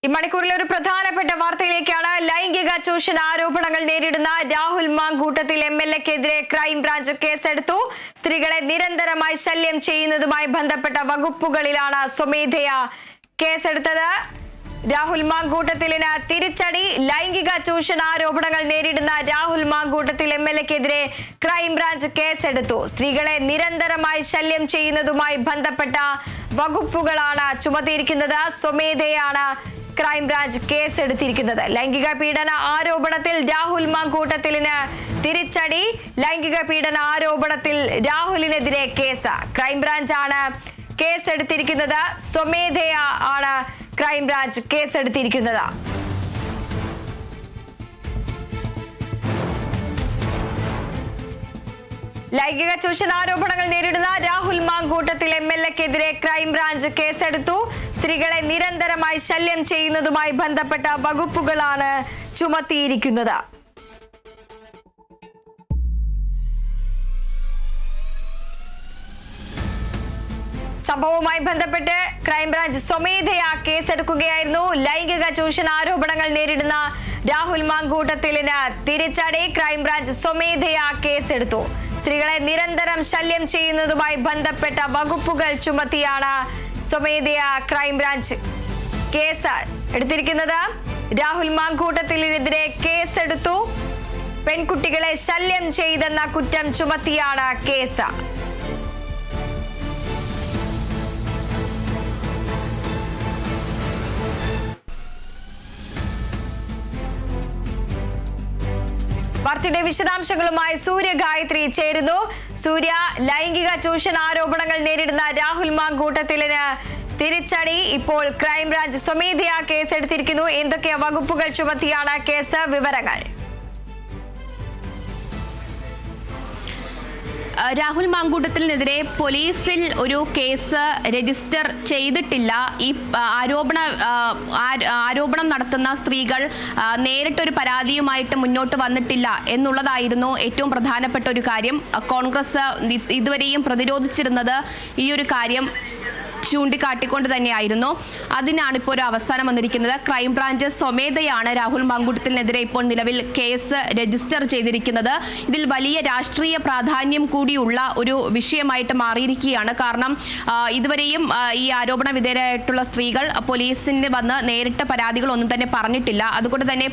മണിക്കൂറിലെ ഒരു പ്രധാനപ്പെട്ട വാർത്തയിലേക്കാണ്. ലൈംഗിക ചൂഷണ ആരോപണങ്ങൾ നേരിടുന്ന രാഹുൽ മാങ്കൂട്ടത്തിൽ MLA-ക്കെതിരെ ക്രൈംബ്രാഞ്ച് കേസെടുത്തു. സ്ത്രീകളെ നിരന്തരമായി ശല്യം ചെയ്യുന്നതുമായി ബന്ധപ്പെട്ട വകുപ്പുകളിലാണ് സ്വമേധയാ കേസെടുത്തത്. രാഹുൽ മാങ്കൂട്ടത്തിലിന് തിരിച്ചടി. ലൈംഗിക ചൂഷണ ആരോപണങ്ങൾ നേരിടുന്ന രാഹുൽ മാങ്കൂട്ടത്തിൽ MLA-ക്കെതിരെ ക്രൈംബ്രാഞ്ച് കേസെടുത്തു. സ്ത്രീകളെ നിരന്തരമായി ശല്യം ചെയ്യുന്നതുമായി ബന്ധപ്പെട്ട വകുപ്പുകളാണ് ചുമത്തിയിരിക്കുന്നത്. സ്വമേധയാണ് ക്രൈംബ്രാഞ്ച് കേസെടുത്തിരിക്കുന്നത്. ലൈംഗിക പീഡന ആരോപണത്തിൽ രാഹുൽ മാങ്കൂട്ടത്തിലിന് തിരിച്ചടി. ലൈംഗിക പീഡന ആരോപണത്തിൽ രാഹുലിനെതിരെ കേസ്. ക്രൈംബ്രാഞ്ചാണ് കേസെടുത്തിരിക്കുന്നത്. സ്വമേധയാ ആണ് ക്രൈംബ്രാഞ്ച് കേസെടുത്തിരിക്കുന്നത്. ലൈംഗിക ചൂഷണ ആരോപണങ്ങൾ നേരിടുന്ന രാഹുൽ മാങ്കൂട്ടത്തിൽ MLA-ക്കെതിരെ ക്രൈംബ്രാഞ്ച് കേസെടുത്തു. സ്ത്രീകളെ നിരന്തരമായി ശല്യം ചെയ്യുന്നതുമായി ബന്ധപ്പെട്ട വകുപ്പുകളാണ് ചുമത്തിയിരിക്കുന്നത്. സംഭവവുമായി ബന്ധപ്പെട്ട് ക്രൈംബ്രാഞ്ച് സ്വമേധയാ കേസെടുക്കുകയായിരുന്നു. ലൈംഗിക ചൂഷണ ആരോപണങ്ങൾ നേരിടുന്ന രാഹുൽ മാങ്കൂട്ടത്തിലിന് തിരിച്ചടി. ക്രൈംബ്രാഞ്ച് സ്വമേധയാ കേസെടുത്തു. സ്ത്രീകളെ നിരന്തരം ശല്യം ചെയ്യുന്നതുമായി ബന്ധപ്പെട്ട വകുപ്പുകൾ ചുമത്തിയാണ് സ്വമേധയാ ക്രൈംബ്രാഞ്ച് കേസ് എടുത്തിരിക്കുന്നത്. രാഹുൽ മാങ്കൂട്ടത്തിലിനെതിരെ കേസെടുത്തു. പെൺകുട്ടികളെ ശല്യം ചെയ്തെന്ന കുറ്റം ചുമത്തിയാണ് കേസ്. വാർത്തയുടെ വിശദാംശങ്ങളുമായി സൂര്യ ഗായത്രി ചേരുന്നു. സൂര്യ, ലൈംഗിക ചൂഷണ ആരോപണങ്ങൾ നേരിടുന്ന രാഹുൽ മാങ്കൂട്ടത്തിലിന് തിരിച്ചടി. ഇപ്പോൾ ക്രൈംബ്രാഞ്ച് സ്വമേധയാ കേസെടുത്തിരിക്കുന്നു. എന്തൊക്കെ വകുപ്പുകൾ ചുമത്തിയാണ് കേസ്? വിവരങ്ങൾ. രാഹുൽ മാങ്കൂട്ടത്തിനെതിരെ പോലീസിൽ ഒരു കേസ് രജിസ്റ്റർ ചെയ്തിട്ടില്ല. ഈ ആരോപണം നടത്തുന്ന സ്ത്രീകൾ നേരിട്ടൊരു പരാതിയുമായിട്ട് മുന്നോട്ട് വന്നിട്ടില്ല എന്നുള്ളതായിരുന്നു ഏറ്റവും പ്രധാനപ്പെട്ട ഒരു കാര്യം. കോൺഗ്രസ് ഇതുവരെയും പ്രതിരോധിച്ചിരുന്നത് ഈ ഒരു കാര്യം ചൂണ്ടിക്കാട്ടിക്കൊണ്ട് തന്നെയായിരുന്നു. അതിനാണ് ഇപ്പോൾ ഒരു അവസാനം വന്നിരിക്കുന്നത്. ക്രൈംബ്രാഞ്ച് സ്വമേധയാണ് രാഹുൽ മാങ്കൂട്ടത്തിനെതിരെ ഇപ്പോൾ നിലവിൽ കേസ് രജിസ്റ്റർ ചെയ്തിരിക്കുന്നത്. ഇതിൽ വലിയ രാഷ്ട്രീയ പ്രാധാന്യം കൂടിയുള്ള ഒരു വിഷയമായിട്ട് മാറിയിരിക്കുകയാണ്. കാരണം ഇതുവരെയും ഈ ആരോപണ വിധേയരായിട്ടുള്ള സ്ത്രീകൾ പോലീസിന് വന്ന് നേരിട്ട പരാതികളൊന്നും തന്നെ പറഞ്ഞിട്ടില്ല. അതുകൊണ്ട് തന്നെ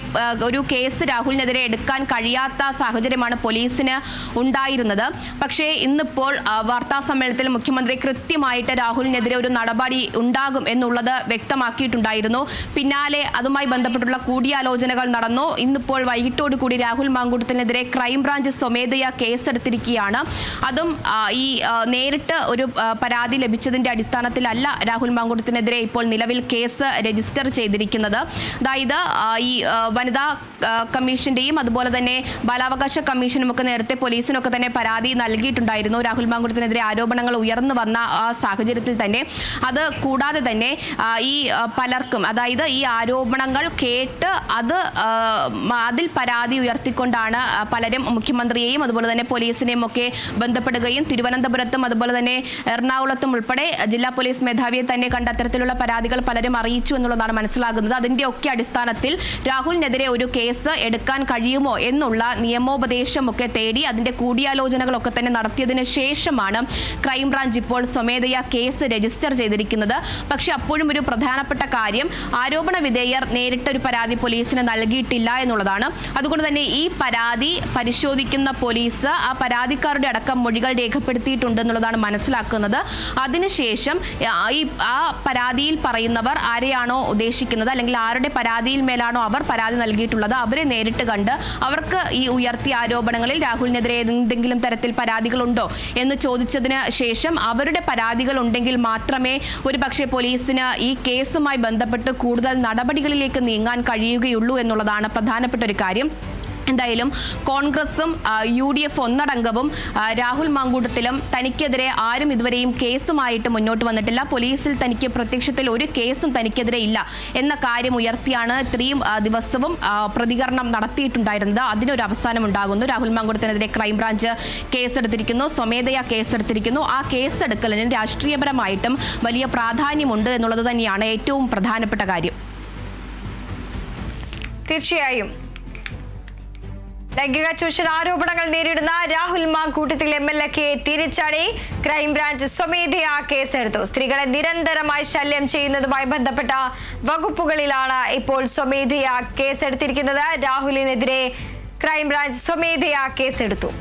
ഒരു കേസ് രാഹുലിനെതിരെ എടുക്കാൻ കഴിയാത്ത സാഹചര്യമാണ് പോലീസിന് ഉണ്ടായിരുന്നത്. പക്ഷേ ഇന്നിപ്പോൾ വാർത്താ സമ്മേളനത്തിൽ മുഖ്യമന്ത്രി കൃത്യമായിട്ട് രാഹുലിനെതിരെ ഒരു നടപടി ഉണ്ടാകും എന്നുള്ളത് വ്യക്തമാക്കിയിട്ടുണ്ടായിരുന്നു. പിന്നാലെ അതുമായി ബന്ധപ്പെട്ടുള്ള കൂടിയാലോചനകൾ നടന്നു. ഇന്നിപ്പോൾ വൈകിട്ടോടുകൂടി രാഹുൽ മാങ്കൂട്ടത്തിനെതിരെ ക്രൈംബ്രാഞ്ച് സ്വമേധയാ കേസെടുത്തിരിക്കുകയാണ്. അതും ഈ നേരിട്ട് ഒരു പരാതി ലഭിച്ചതിന്റെ അടിസ്ഥാനത്തിലല്ല രാഹുൽ മാങ്കൂട്ടത്തിനെതിരെ ഇപ്പോൾ നിലവിൽ കേസ് രജിസ്റ്റർ ചെയ്തിരിക്കുന്നത്. അതായത് ഈ വനിതാ കമ്മീഷന്റെയും അതുപോലെ തന്നെ ബാലാവകാശ കമ്മീഷനും ഒക്കെ നേരത്തെ പോലീസിനൊക്കെ തന്നെ പരാതി നൽകിയിട്ടുണ്ടായിരുന്നു. രാഹുൽ മാങ്കൂട്ടത്തിനെതിരെ ആരോപണങ്ങൾ ഉയർന്നു വന്ന ആ സാഹചര്യത്തിൽ തന്നെ അത് കൂടാതെ തന്നെ ഈ പലർക്കും, അതായത് ഈ ആരോപണങ്ങൾ കേട്ട് അതിൽ പരാതി ഉയർത്തിക്കൊണ്ടാണ് പലരും മുഖ്യമന്ത്രിയെയും അതുപോലെ തന്നെ പോലീസിനെയും ഒക്കെ ബന്ധപ്പെടുകയും തിരുവനന്തപുരത്തും അതുപോലെ തന്നെ എറണാകുളത്തും ഉൾപ്പെടെ ജില്ലാ പോലീസ് മേധാവിയെ തന്നെ കണ്ട അത്തരത്തിലുള്ള പരാതികൾ പലരും അറിയിച്ചു എന്നുള്ളതാണ് മനസ്സിലാകുന്നത്. അതിന്റെ ഒക്കെ അടിസ്ഥാനത്തിൽ രാഹുലിനെതിരെ ഒരു കേസ് എടുക്കാൻ കഴിയുമോ എന്നുള്ള നിയമോപദേശമൊക്കെ തേടി അതിന്റെ കൂടിയാലോചനകളൊക്കെ തന്നെ നടത്തിയതിനു ശേഷമാണ് ക്രൈംബ്രാഞ്ച് ഇപ്പോൾ സ്വമേധയാ കേസ് രജിസ്റ്റർ ചെയ്തിരിക്കുന്നത്. പക്ഷെ അപ്പോഴും ഒരു പ്രധാനപ്പെട്ട കാര്യം, ആരോപണ വിധേയർ നേരിട്ടൊരു പരാതി പോലീസിന് നൽകിയിട്ടില്ല എന്നുള്ളതാണ്. അതുകൊണ്ട് തന്നെ ഈ പരാതി പരിശോധിക്കുന്ന പോലീസ് ആ പരാതിക്കാരുടെ അടക്കം മൊഴികൾ രേഖപ്പെടുത്തിയിട്ടുണ്ട് എന്നുള്ളതാണ് മനസ്സിലാക്കുന്നത്. അതിനുശേഷം ആ പരാതിയിൽ പറയുന്നവർ ആരെയാണോ ഉദ്ദേശിക്കുന്നത് അല്ലെങ്കിൽ ആരുടെ പരാതിയിൽ മേലാണോ അവർ പരാതി നൽകിയിട്ടുള്ളത് അവരെ നേരിട്ട് കണ്ട് അവർക്ക് ഈ ഉയർത്തിയ ആരോപണങ്ങളിൽ രാഹുലിനെതിരെ എന്തെങ്കിലും തരത്തിൽ പരാതികളുണ്ടോ എന്ന് ചോദിച്ചതിന് ശേഷം അവരുടെ പരാതികൾ ഉണ്ടെങ്കിൽ മാത്രമേ ഒരുപക്ഷെ പോലീസിന് ഈ കേസുമായി ബന്ധപ്പെട്ട് കൂടുതൽ നടപടികളിലേക്ക് നീങ്ങാൻ കഴിയുകയുള്ളൂ എന്നുള്ളതാണ് പ്രധാനപ്പെട്ട ഒരു കാര്യം. എന്തായാലും കോൺഗ്രസും UDF ഒന്നടങ്കവും രാഹുൽ മാങ്കൂട്ടത്തിലും തനിക്കെതിരെ ആരും ഇതുവരെയും കേസുമായിട്ട് മുന്നോട്ട് വന്നിട്ടില്ല. പോലീസിൽ തനിക്ക് പ്രത്യക്ഷത്തിൽ ഒരു കേസും തനിക്കെതിരെ ഇല്ല എന്ന കാര്യം ഉയർത്തിയാണ് ഇത്രയും ദിവസവും പ്രതികരണം നടത്തിയിട്ടുണ്ടായിരുന്നത്. അതിനൊരു അവസാനം ഉണ്ടാകുന്നു. രാഹുൽ മാങ്കൂട്ടത്തിനെതിരെ ക്രൈംബ്രാഞ്ച് കേസെടുത്തിരിക്കുന്നു, സ്വമേധയാ കേസെടുത്തിരിക്കുന്നു. ആ കേസെടുക്കലിന് രാഷ്ട്രീയപരമായിട്ടും വലിയ പ്രാധാന്യമുണ്ട് എന്നുള്ളത് തന്നെയാണ് ഏറ്റവും പ്രധാനപ്പെട്ട കാര്യം. തീർച്ചയായും ലൈംഗിക ചൂഷണ ആരോപണങ്ങൾ നേരിടുന്ന രാഹുൽ മാങ്കൂട്ടത്തിൽ MLA തിരിച്ചടി. ക്രൈംബ്രാഞ്ച് സ്വമേധയാ കേസെടുത്തു. സ്ത്രീകളെ നിരന്തരമായി ശല്യം ചെയ്യുന്നതുമായി ബന്ധപ്പെട്ട വകുപ്പുകളിലാണ് ഇപ്പോൾ സ്വമേധയാ കേസെടുത്തിരിക്കുന്നത്. രാഹുലിനെതിരെ ക്രൈംബ്രാഞ്ച് സ്വമേധയാ കേസെടുത്തു.